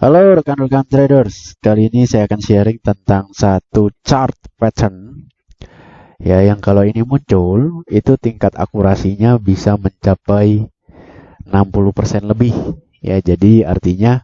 Halo rekan-rekan traders, kali ini saya akan sharing tentang satu chart pattern ya yang kalau ini muncul itu tingkat akurasinya bisa mencapai 60% lebih ya. Jadi artinya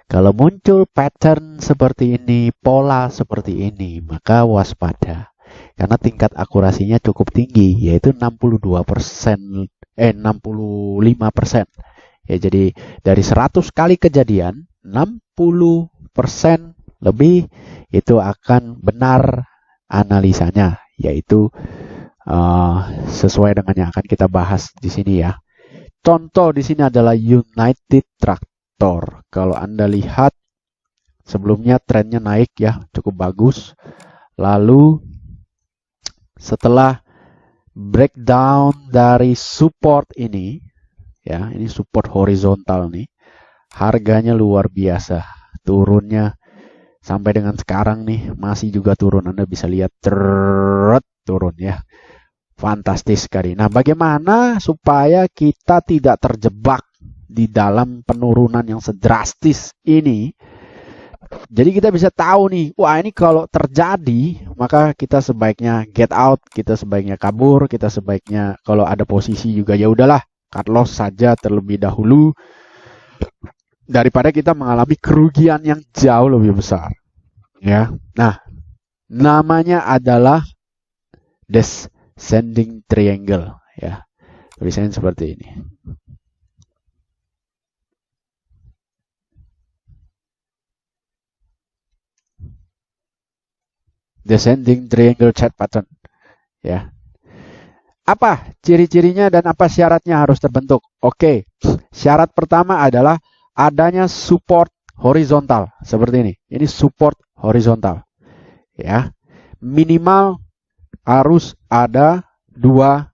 kalau muncul pattern seperti ini, pola seperti ini, maka waspada karena tingkat akurasinya cukup tinggi yaitu 62%, 65%. Ya, jadi dari 100 kali kejadian, 60% lebih itu akan benar analisanya, yaitu sesuai dengan yang akan kita bahas di sini ya. Contoh di sini adalah United Tractor. Kalau Anda lihat sebelumnya trennya naik ya, cukup bagus. Lalu setelah breakdown dari support ini, ya, ini support horizontal nih. Harganya luar biasa. Turunnya sampai dengan sekarang nih masih juga turun. Anda bisa lihat turun ya. Fantastis sekali. Nah, bagaimana supaya kita tidak terjebak di dalam penurunan yang sedrastis ini? Jadi kita bisa tahu nih, wah ini kalau terjadi, maka kita sebaiknya get out, kita sebaiknya kabur, kita sebaiknya kalau ada posisi juga ya udahlah, cut loss saja terlebih dahulu daripada kita mengalami kerugian yang jauh lebih besar. Ya. Nah, namanya adalah descending triangle ya. Tulisannya seperti ini. Descending triangle chart pattern ya. Apa ciri-cirinya dan apa syaratnya harus terbentuk? Oke, syarat pertama adalah adanya support horizontal seperti ini. Ini support horizontal ya. Minimal harus ada 2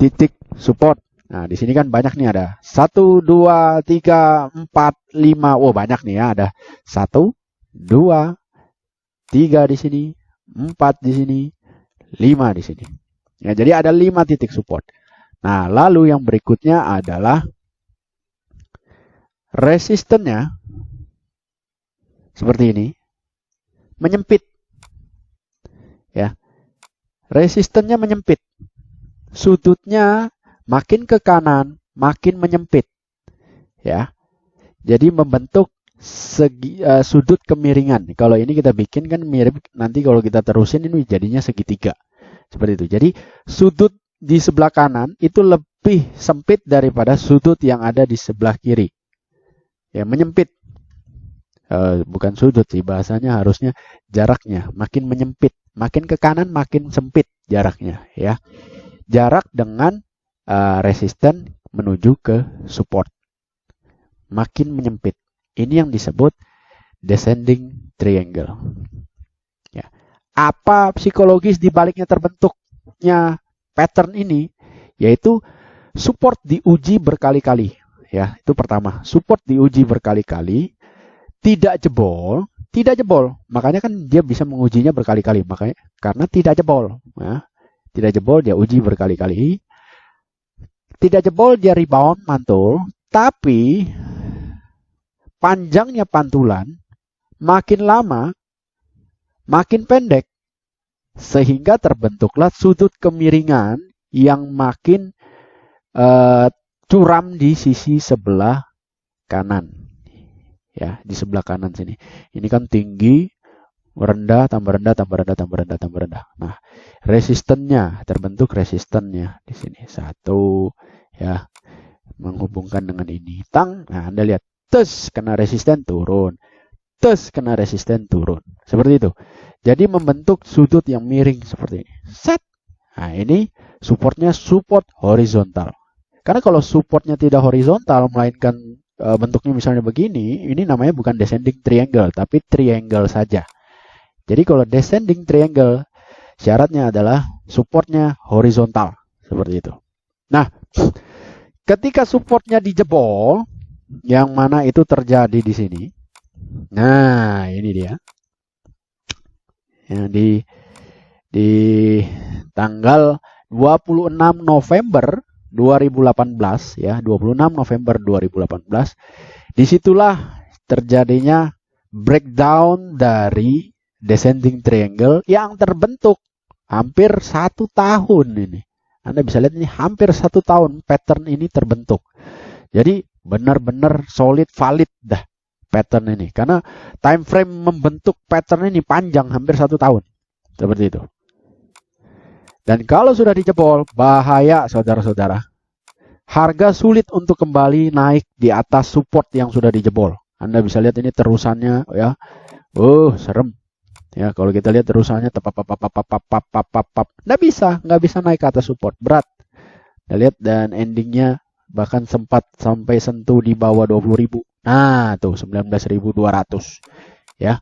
titik support. Nah, di sini kan banyak nih, ada 1, 2, 3, 4, 5. Oh, banyak nih ya, ada 1, 2, 3 di sini, 4 di sini, 5 di sini. Ya, jadi ada 5 titik support. Nah, lalu yang berikutnya adalah resistennya seperti ini, menyempit. Ya. Resistennya menyempit. Sudutnya makin ke kanan, makin menyempit. Ya. Jadi membentuk sudut kemiringan. Kalau ini kita bikin kan mirip, nanti kalau kita terusin ini jadinya segitiga. Seperti itu. Jadi sudut di sebelah kanan itu lebih sempit daripada sudut yang ada di sebelah kiri. Ya, menyempit. Bukan sudut sih, bahasanya harusnya jaraknya makin menyempit. Makin ke kanan makin sempit jaraknya ya. Jarak dengan resisten menuju ke support. Makin menyempit. Ini yang disebut descending triangle. Ya. Apa psikologis di baliknya terbentuknya pattern ini? Yaitu support diuji berkali-kali. Ya, itu pertama. Support diuji berkali-kali, tidak jebol, Makanya kan dia bisa mengujinya berkali-kali. Makanya karena tidak jebol. Ya. Tidak jebol, dia uji berkali-kali. Tidak jebol, dia rebound, mantul. Tapi panjangnya pantulan makin lama makin pendek, sehingga terbentuklah sudut kemiringan yang makin curam di sisi sebelah kanan. Ya, di sebelah kanan sini. Ini kan tinggi, rendah, tambah rendah, tambah rendah, tambah rendah, tambah rendah. Nah, resistennya, terbentuk resistennya di sini. 1 ya, menghubungkan dengan ini. Tang, nah Anda lihat, tes kena resisten turun. Tes kena resisten turun. Seperti itu. Jadi membentuk sudut yang miring seperti ini. Set. Nah, ini supportnya support horizontal. Karena kalau supportnya tidak horizontal, melainkan bentuknya misalnya begini, ini namanya bukan descending triangle, tapi triangle saja. Jadi kalau descending triangle, syaratnya adalah supportnya horizontal. Seperti itu. Nah, ketika supportnya dijebol, yang mana itu terjadi di sini. Nah, ini dia. Yang di tanggal 26 November 2018 ya, 26 November 2018. Disitulah terjadinya breakdown dari descending triangle yang terbentuk hampir 1 tahun ini. Anda bisa lihat ini hampir 1 tahun pattern ini terbentuk. Jadi benar-benar solid, valid dah pattern ini. Karena time frame membentuk pattern ini panjang, hampir 1 tahun. Seperti itu. Dan kalau sudah dijebol, bahaya saudara-saudara. Harga sulit untuk kembali naik di atas support yang sudah dijebol. Anda bisa lihat ini terusannya ya. Serem. Ya, kalau kita lihat terusannya nggak bisa naik ke atas support, berat. Kita lihat dan endingnya bahkan sempat sampai sentuh di bawah 20.000. Nah, tuh 19.200. Ya.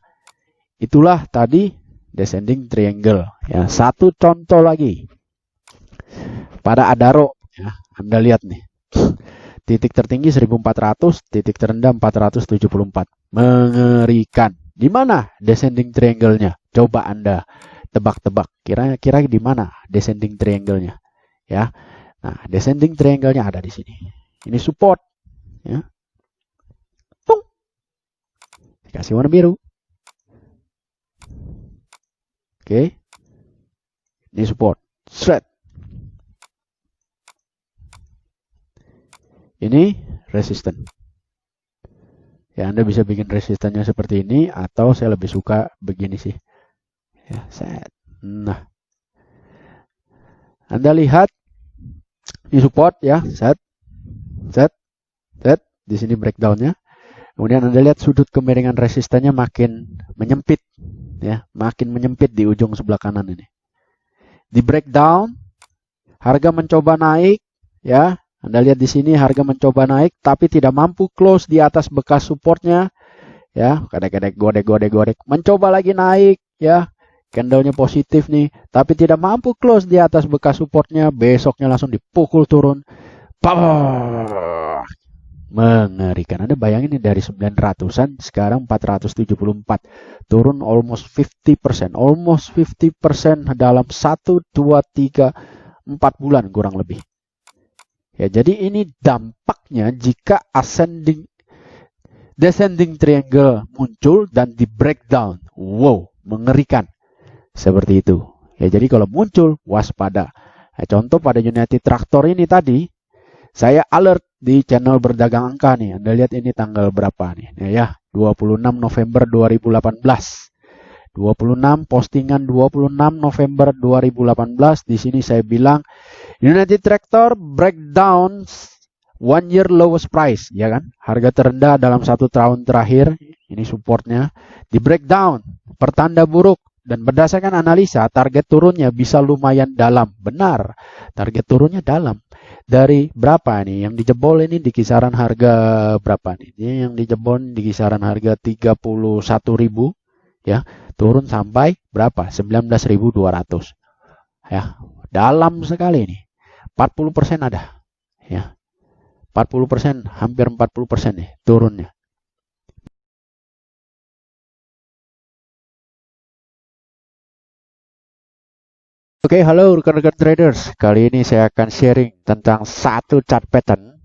Itulah tadi descending triangle. Ya, satu contoh lagi. Pada Adaro, ya, Anda lihat nih. Titik tertinggi 1400, titik terendah 474. Mengerikan. Di mana descending triangle-nya? Coba Anda tebak-tebak. Kira-kira di mana descending triangle-nya? Ya. Nah, descending triangle-nya ada di sini. Ini support, ya. Tung. Kasih warna biru. Oke. Ini support. Straight. Ini resisten. Ya, Anda bisa bikin resistannya seperti ini, atau saya lebih suka begini sih. Ya, set. Nah, Anda lihat ini support ya, set. Di sini breakdownnya. Kemudian Anda lihat sudut kemiringan resistannya makin menyempit, ya, makin menyempit di ujung sebelah kanan ini. Di breakdown, harga mencoba naik, ya. Anda lihat di sini harga mencoba naik tapi tidak mampu close di atas bekas supportnya. Ya, kadek-kadek godek. Mencoba lagi naik, ya. Candlenya positif nih, tapi tidak mampu close di atas bekas supportnya. Besoknya langsung dipukul turun. Mengerikan. Anda bayangin nih dari 900-an sekarang 474. Turun almost 50%. Almost 50% dalam 1, 2, 3, 4 bulan kurang lebih. Ya, jadi ini dampaknya jika descending triangle muncul dan di breakdown. Wow, mengerikan. Seperti itu. Ya, jadi kalau muncul, waspada. Nah, contoh pada United Tractor ini tadi, saya alert di channel berdagang angka nih. Anda lihat ini tanggal berapa nih? Ya, 26 November 2018. 26 postingan 26 November 2018. Di sini saya bilang United Tractor breakdown 1 year lowest price, ya kan? Harga terendah dalam 1 tahun terakhir, ini supportnya, di breakdown, pertanda buruk, dan berdasarkan analisa, target turunnya bisa lumayan dalam. Benar, target turunnya dalam. Dari berapa nih? Yang dijebol ini di kisaran harga berapa nih? Ini yang dijebol di kisaran harga 31.000, ya, turun sampai berapa? 19.200. Ya, dalam sekali nih. 40% ada, ya, 40%, hampir 40% nih turunnya. Oke, halo rekan-rekan traders. Kali ini saya akan sharing tentang satu chart pattern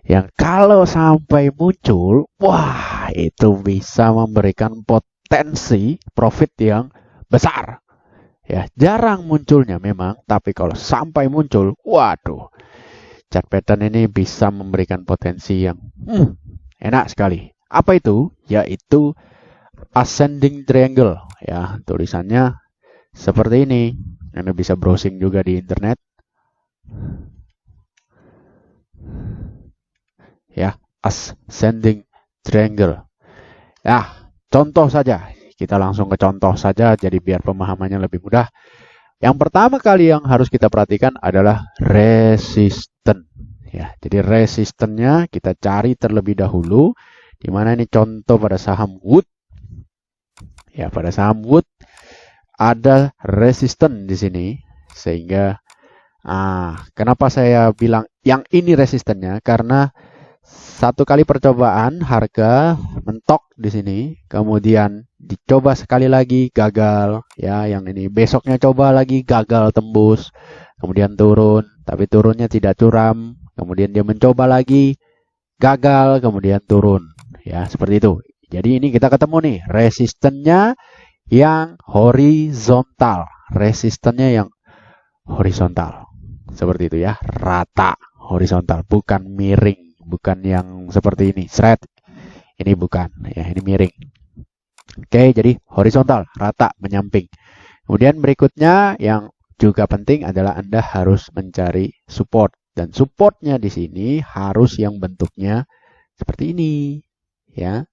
yang kalau sampai muncul, wah, itu bisa memberikan potensi profit yang besar. Ya, jarang munculnya memang, tapi kalau sampai muncul, waduh, chart pattern ini bisa memberikan potensi yang enak sekali. Apa itu? Yaitu ascending triangle. Ya, tulisannya seperti ini. Anda bisa browsing juga di internet. Ya, ascending triangle. Ya, contoh saja. Kita langsung ke contoh saja, jadi biar pemahamannya lebih mudah. Yang pertama kali yang harus kita perhatikan adalah resisten. Ya, jadi resistennya kita cari terlebih dahulu. Di mana ini contoh pada saham Wood. Ya, pada saham Wood ada resisten di sini, sehingga kenapa saya bilang yang ini resistennya? Karena satu kali percobaan harga mentok di sini, kemudian dicoba sekali lagi gagal, ya, yang ini besoknya coba lagi gagal tembus, kemudian turun, tapi turunnya tidak curam, kemudian dia mencoba lagi gagal, kemudian turun. ya, seperti itu. Jadi ini kita ketemu nih resistennya yang horizontal, resistennya yang horizontal. Seperti itu ya, rata, horizontal, bukan miring, bukan yang seperti ini, seret. Ini bukan, ya, ini miring. Oke, jadi horizontal, rata, menyamping. Kemudian berikutnya yang juga penting adalah Anda harus mencari support. Dan supportnya di sini harus yang bentuknya seperti ini, ya.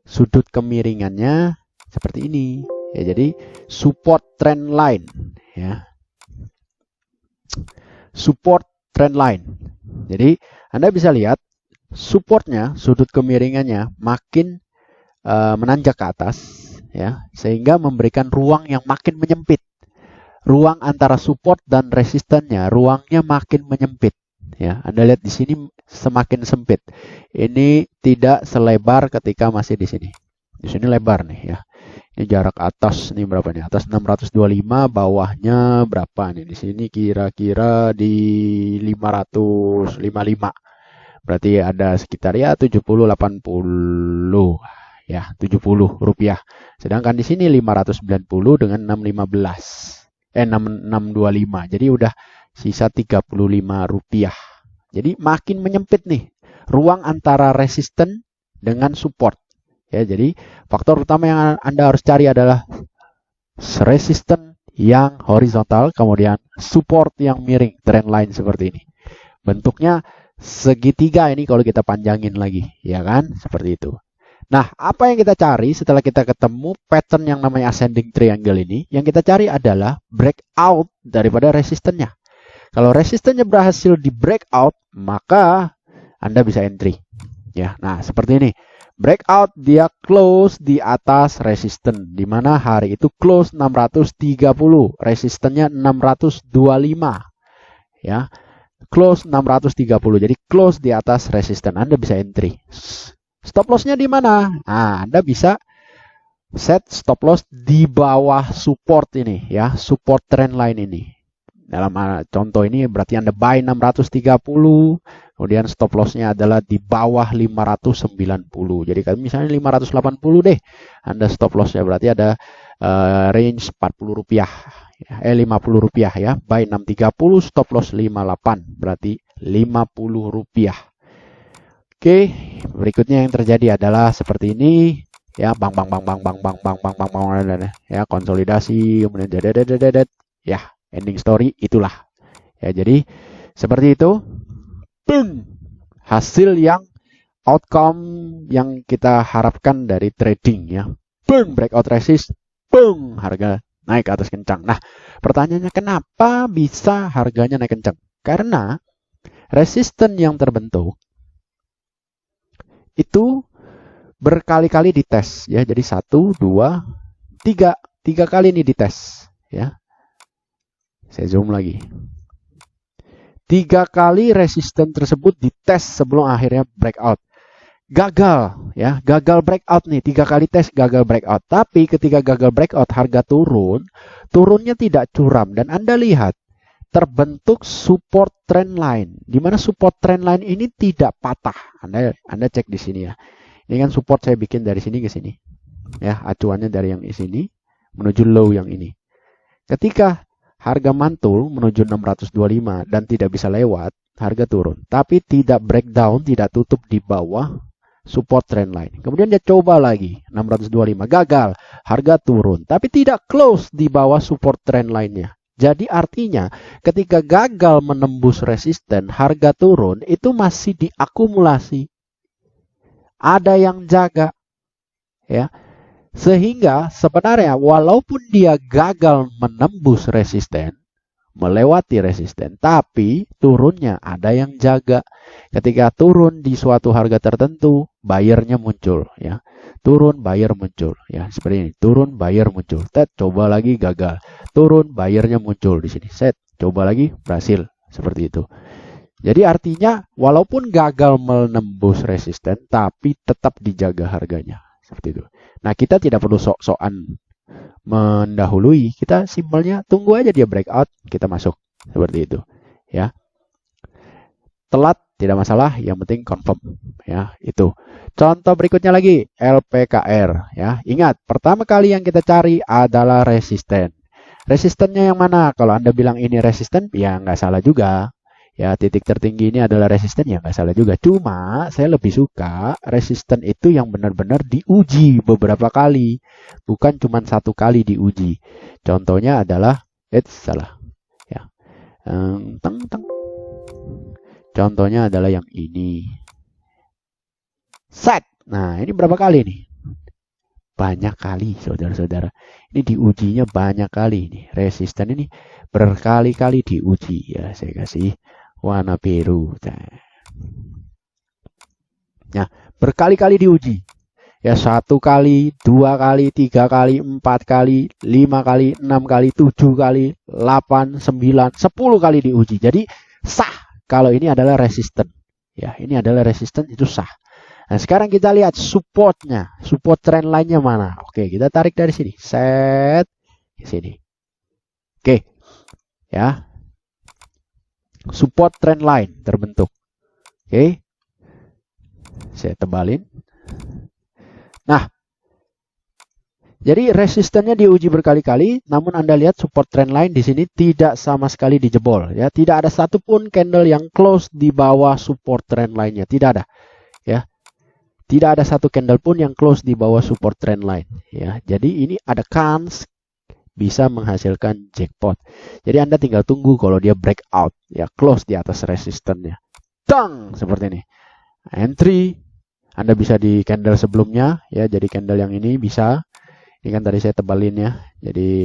Sudut kemiringannya seperti ini, ya. Jadi support trend line, ya. Support trend line. Jadi Anda bisa lihat supportnya, sudut kemiringannya makin menanjak ke atas, ya, sehingga memberikan ruang yang makin menyempit. Ruang antara support dan resistennya, ruangnya makin menyempit. Ya, Anda lihat di sini semakin sempit. Ini tidak selebar ketika masih di sini. Di sini lebar nih, ya. Ini jarak atas nih berapa nih? Atas 625, bawahnya berapa nih? Di sini kira-kira di 555. Berarti ada sekitar ya 70-80. Ya, 70 rupiah. Sedangkan di sini 590 dengan 615. 625. Jadi udah sisa 35 rupiah. Jadi makin menyempit nih ruang antara resisten dengan support. Ya, jadi faktor utama yang Anda harus cari adalah resisten yang horizontal, kemudian support yang miring, trend line seperti ini. Bentuknya segitiga ini kalau kita panjangin lagi, ya kan? Seperti itu. Nah, apa yang kita cari setelah kita ketemu pattern yang namanya ascending triangle ini? Yang kita cari adalah breakout daripada resistennya. Kalau resistennya berhasil di breakout, maka Anda bisa entry. Ya, nah seperti ini. Breakout dia close di atas resisten, di mana hari itu close 630, resistennya 625. Ya, close 630. Jadi close di atas resisten, Anda bisa entry. Stop loss-nya di mana? Nah, Anda bisa set stop loss di bawah support ini, ya, support trend line ini. Dalam contoh ini berarti Anda buy 630, kemudian stop loss-nya adalah di bawah 590. Jadi kalau misalnya 580 deh, Anda stop loss-nya berarti ada range 40 rupiah, 50 rupiah ya. Buy 630, stop loss 58, berarti 50 rupiah. Oke, berikutnya yang terjadi adalah seperti ini, ya, bang ya, konsolidasi, kemudian ya, ending story itulah. Ya, jadi seperti itu. Boom. Hasil yang outcome yang kita harapkan dari trading, ya. Boom, breakout resist, boom, harga naik ke atas kencang. Nah, pertanyaannya kenapa bisa harganya naik kencang? Karena resisten yang terbentuk itu berkali-kali dites, ya. Jadi 1, 2, 3 kali ini dites, ya. Saya zoom lagi. 3 kali resisten tersebut dites sebelum akhirnya breakout. Gagal, ya, gagal breakout nih. 3 kali tes gagal breakout. Tapi ketika gagal breakout harga turun, turunnya tidak curam, dan Anda lihat terbentuk support trend line, di mana support trend line ini tidak patah. Anda cek di sini, ya. Ini kan support saya bikin dari sini ke sini, ya, acuannya dari yang di sini menuju low yang ini. Ketika harga mantul menuju 625 dan tidak bisa lewat, harga turun. Tapi tidak breakdown, tidak tutup di bawah support trend line. Kemudian dia coba lagi 625, gagal, harga turun, tapi tidak close di bawah support trend line-nya. Jadi artinya ketika gagal menembus resisten, harga turun, itu masih diakumulasi. Ada yang jaga, ya. Sehingga sebenarnya walaupun dia gagal menembus resisten, melewati resisten, tapi turunnya ada yang jaga. Ketika turun di suatu harga tertentu, buyernya muncul, ya. Turun, buyer muncul, ya, seperti ini. Turun, buyer muncul. Set, coba lagi gagal. Turun, buyernya muncul di sini. Set, coba lagi berhasil, seperti itu. Jadi artinya walaupun gagal menembus resisten, tapi tetap dijaga harganya, seperti itu. Nah, kita tidak perlu sok-sokan mendahului, kita simpelnya tunggu aja dia breakout, kita masuk, seperti itu, ya. Telat tidak masalah, yang penting confirm ya. Itu contoh berikutnya lagi, LPKR ya. Ingat, pertama kali yang kita cari adalah resisten. Resistennya yang mana? Kalau Anda bilang ini resisten, ya nggak salah juga. Ya, titik tertinggi ini adalah resisten, ya nggak salah juga. Cuma saya lebih suka resisten itu yang benar-benar diuji beberapa kali, bukan cuma satu kali diuji. Contohnya adalah, salah ya. Teng, teng. Contohnya adalah yang ini. Set. Nah, ini berapa kali nih? Banyak kali, saudara-saudara. Ini diujinya banyak kali nih. Resisten ini berkali-kali diuji ya. Saya kasih warna biru. Nah, berkali-kali diuji. Ya, 1 kali, 2 kali, 3 kali, 4 kali, 5 kali, 6 kali, 7 kali, 8, 9, 10 kali diuji. Jadi sah. Kalau ini adalah resisten, ya ini adalah resisten, itu sah. Nah sekarang kita lihat supportnya, support trend line-nya mana? Oke, kita tarik dari sini, set ke sini. Oke, ya support trend line terbentuk. Oke, saya tebalin. Nah, jadi resistennya diuji berkali-kali, namun Anda lihat support trend line di sini tidak sama sekali dijebol. Ya, tidak ada satupun candle yang close di bawah support trend line-nya, tidak ada. Ya, tidak ada satu candle pun yang close di bawah support trend line. Ya, jadi ini ada kans bisa menghasilkan jackpot. Jadi Anda tinggal tunggu kalau dia breakout, ya close di atas resistennya. Tang, seperti ini. Entry, Anda bisa di candle sebelumnya, ya. Jadi candle yang ini bisa. Ini kan tadi saya tebalin ya, jadi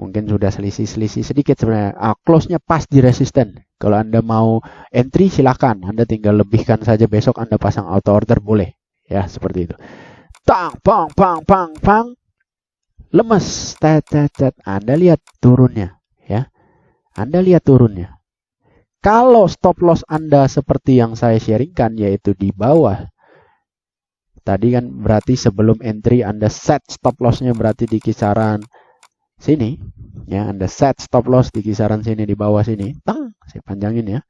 mungkin sudah selisih-selisih sedikit sebenarnya. Close-nya pas di resisten. Kalau Anda mau entry silahkan, Anda tinggal lebihkan saja, besok Anda pasang auto order boleh. Ya, seperti itu. Tang, pang, pang, pang, pang. Lemes, tet, tet, tet. Anda lihat turunnya, ya. Anda lihat turunnya. Kalau stop loss Anda seperti yang saya sharingkan, yaitu di bawah. Tadi kan berarti sebelum entry Anda set stop loss-nya berarti di kisaran sini. Ya, Anda set stop loss di kisaran sini, di bawah sini. Tang, saya panjangin ya.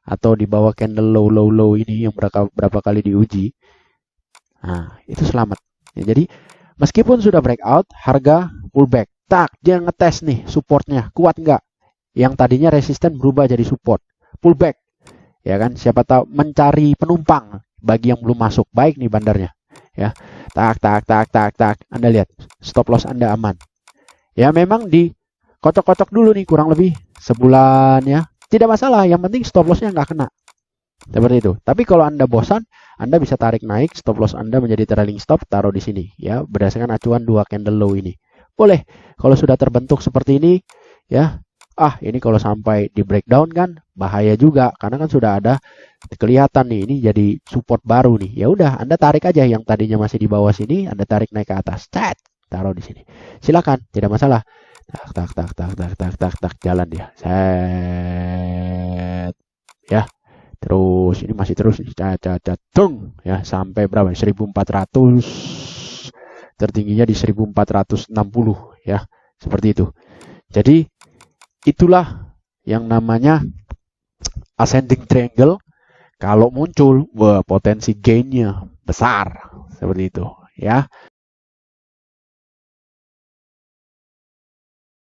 Atau di bawah candle low ini yang berapa kali diuji. Nah, itu selamat. Ya, jadi meskipun sudah breakout, harga pullback. Tak, dia ngetes nih supportnya. Kuat nggak? Yang tadinya resisten berubah jadi support. Pullback. Ya kan, siapa tahu mencari penumpang bagi yang belum masuk. Baik nih bandarnya, ya. Tak. Anda lihat stop loss Anda aman. Ya memang di kocok-kocok dulu nih kurang lebih sebulan ya. Tidak masalah, yang penting stop lossnya nggak kena. Seperti itu. Tapi kalau Anda bosan, Anda bisa tarik naik stop loss Anda menjadi trailing stop, taruh di sini ya, berdasarkan acuan 2 candle low ini. Boleh. Kalau sudah terbentuk seperti ini ya. Ini kalau sampai di breakdown kan bahaya juga, karena kan sudah ada kelihatan nih ini jadi support baru nih. Ya udah, Anda tarik aja yang tadinya masih di bawah sini, Anda tarik naik ke atas. Cet, taruh di sini. Silakan, tidak masalah. Tak, jalan dia. Set. Ya. Terus ini masih terus tung ya, sampai berapa? 1400. Tertingginya di 1460 ya. Seperti itu. Jadi itulah yang namanya ascending triangle. Kalau muncul, wah, potensi gainnya besar. Seperti itu ya.